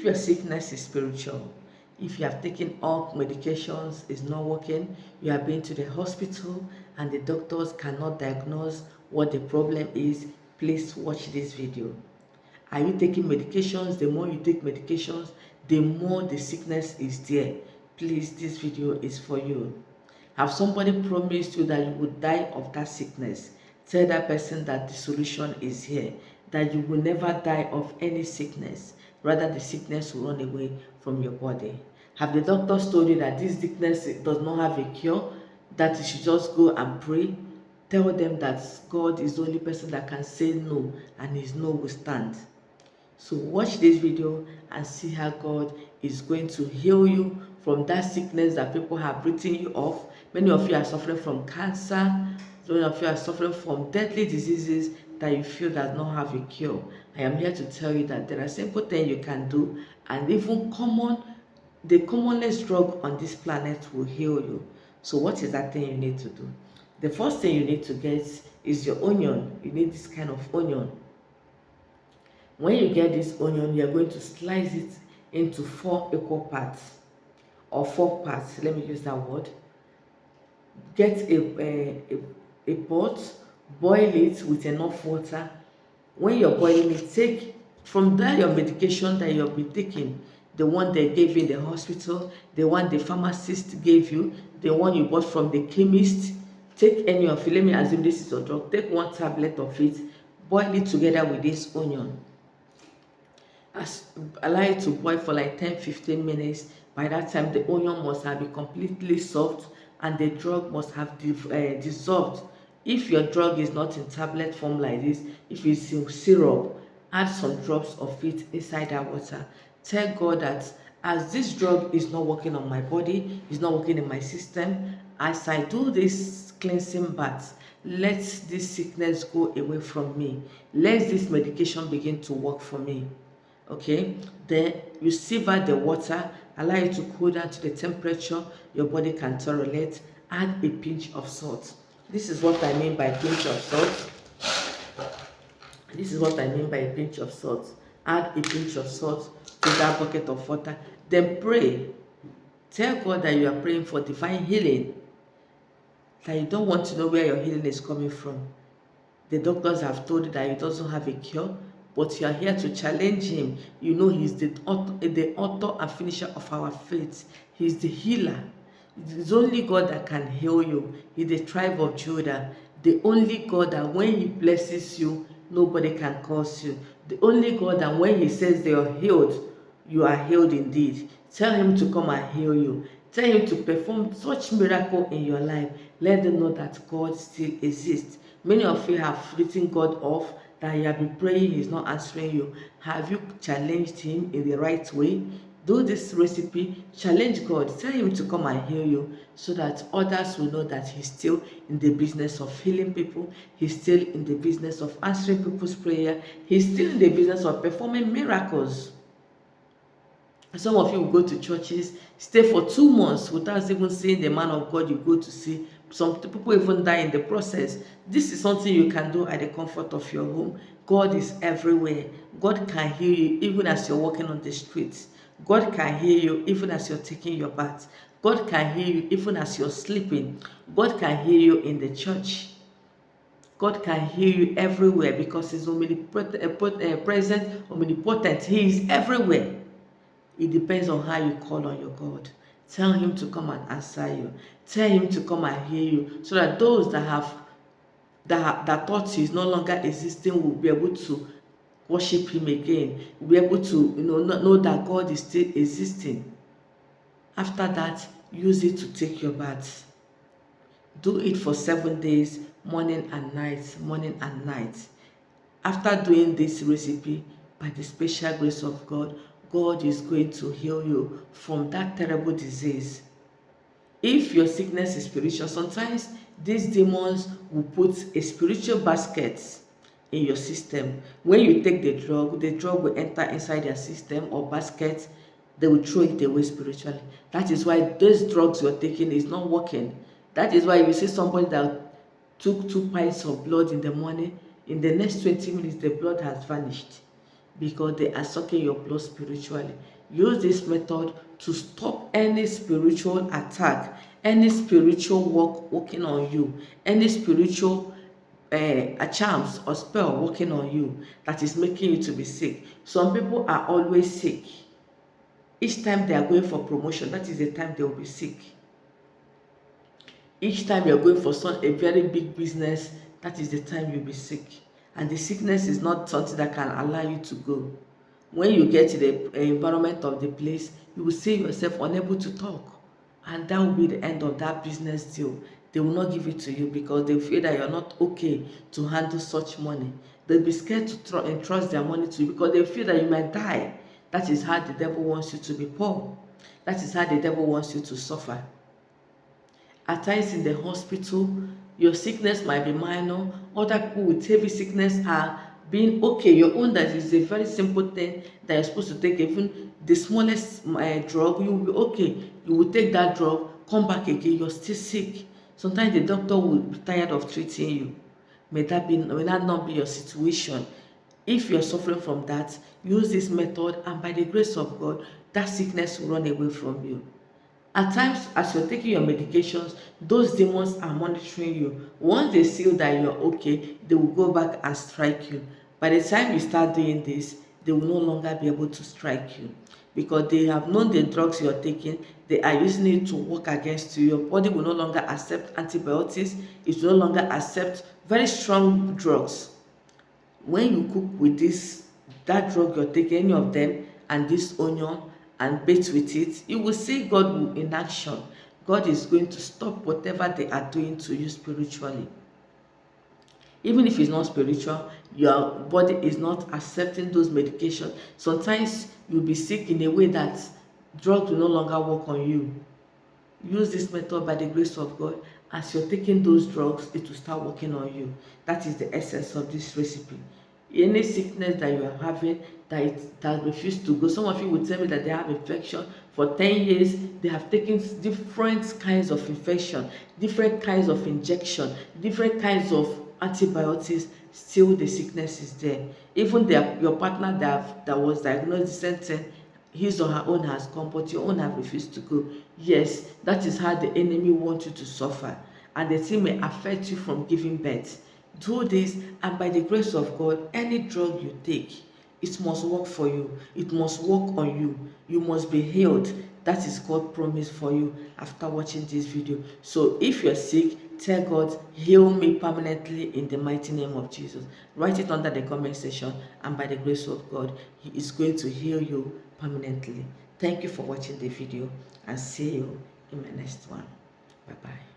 your sickness is spiritual, if you have taken all medications, it's not working, you have been to the hospital and the doctors cannot diagnose what the problem is, please watch this video. Are you taking medications? The more you take medications, the more the sickness is there. Please, this video is for you. Have somebody promised you that you would die of that sickness? Tell that person that the solution is here, that you will never die of any sickness. Rather, the sickness will run away from your body. Have the doctors told you that this sickness does not have a cure, that you should just go and pray? Tell them that God is the only person that can say no, and his no will stand. So watch this video and see how God is going to heal you from that sickness that people have written you off. Many of you are suffering from cancer. Many of you are suffering from deadly diseases that you feel does not have a cure. I am here to tell you that there are simple things you can do, and even the commonest drug on this planet will heal you. So what is that thing you need to do? The first thing you need to get is your onion. You need this kind of onion. When you get this onion, you are going to slice it into 4 equal parts, or 4 parts. Let me use that word. Get a pot, boil it with enough water. When you're boiling it, take from that your medication that you'll be taking, the one they gave you in the hospital, the one the pharmacist gave you, the one you bought from the chemist. Take any of it. Let me assume this is a drug. Take 1 tablet of it, boil it together with this onion. Allow it to boil for like 10-15 minutes. By that time, the onion must have been completely soft and the drug must have dissolved. If your drug is not in tablet form like this, if it's in syrup, add some drops of it inside that water. Tell God that as this drug is not working on my body, it's not working in my system, as I do this cleansing bath, let this sickness go away from me. Let this medication begin to work for me. Okay, then you sieve the water, allow it to cool down to the temperature your body can tolerate. Add a pinch of salt. This is what I mean by pinch of salt. This is what I mean by a pinch of salt. Add a pinch of salt to that bucket of water. Then pray. Tell God that you are praying for divine healing. That you don't want to know where your healing is coming from. The doctors have told you that it doesn't have a cure, but you are here to challenge him. You know he's the author and finisher of our faith. He's the healer. It is only God that can heal you. He's the tribe of Judah. The only God that when he blesses you, nobody can curse you. The only God that when he says they are healed, you are healed indeed. Tell him to come and heal you. Tell him to perform such miracle in your life. Let them know that God still exists. Many of you have written God off, that you have been praying, he's not answering you. Have you challenged him in the right way? Do this recipe, challenge God, tell him to come and heal you, so that others will know that he's still in the business of healing people. He's still in the business of answering people's prayer. He's still in the business of performing miracles. Some of you will go to churches, stay for 2 months without even seeing the man of God you go to see. Some people even die in the process. This is something you can do at the comfort of your home. God is everywhere. God can heal you even as you're walking on the streets. God can heal you even as you're taking your bath. God can heal you even as you're sleeping. God can heal you in the church. God can heal you everywhere because he's present, omnipotent. He is everywhere. It depends on how you call on your God. Tell him to come and answer you. Tell him to come and hear you, so that those that thought he's no longer existing will be able to worship him again. Will be able to know that God is still existing. After that, use it to take your bath. Do it for 7 days, morning and night, morning and night. After doing this recipe, by the special grace of God, God is going to heal you from that terrible disease. If your sickness is spiritual, sometimes these demons will put a spiritual basket in your system. When you take the drug will enter inside their system or basket. They will throw it away spiritually. That is why those drugs you're taking is not working. That is why if you see somebody that took 2 pints of blood in the morning, in the next 20 minutes, the blood has vanished. because they are sucking your blood spiritually. Use this method to stop any spiritual attack, any spiritual work working on you, any spiritual a charms or spell working on you that is making you to be sick. Some people are always sick. Each time they are going for promotion, that is the time they will be sick. Each time you're going for a very big business, that is the time you'll be sick. And the sickness is not something that can allow you to go. When you get to the environment of the place, you will see yourself unable to talk. And that will be the end of that business deal. They will not give it to you because they feel that you're not okay to handle such money. They'll be scared to entrust their money to you because they feel that you might die. That is how the devil wants you to be poor. That is how the devil wants you to suffer. At times in the hospital, your sickness might be minor. Other people with heavy sickness are being okay. Your own, that is a very simple thing that you're supposed to take. Even the smallest drug, you will be okay. You will take that drug, come back again, you're still sick. Sometimes the doctor will be tired of treating you. May that not be your situation. If you're suffering from that, use this method, and by the grace of God, that sickness will run away from you. At times, as you're taking your medications, those demons are monitoring you. Once they see that you're okay, they will go back and strike you. By the time you start doing this, they will no longer be able to strike you because they have known the drugs you're taking. They are using it to work against you. Your body will no longer accept antibiotics. It will no longer accept very strong drugs. When you cook with that drug you're taking, any of them, and this onion, and bait with it, you will see God will in action. God is going to stop whatever they are doing to you spiritually. Even if it's not spiritual, your body is not accepting those medications. Sometimes you'll be sick in a way that drugs will no longer work on you. Use this method by the grace of God. As you're taking those drugs, it will start working on you. That is the essence of this recipe. Any sickness that you are having that refuse to go, some of you will tell me that they have infection for 10 years. They have taken different kinds of infection, different kinds of injection, different kinds of antibiotics, still the sickness is there. Even your partner that was diagnosed the same thing, his or her own has come, but your own have refused to go. Yes, that is how the enemy wants you to suffer, and the thing may affect you from giving birth. Do this, and by the grace of God, any drug you take, it must work for you. It must work on you. You must be healed. That is God's promise for you after watching this video. So if you're sick, tell God, heal me permanently in the mighty name of Jesus. Write it under the comment section, and by the grace of God, He is going to heal you permanently. Thank you for watching the video, and see you in my next one. Bye bye.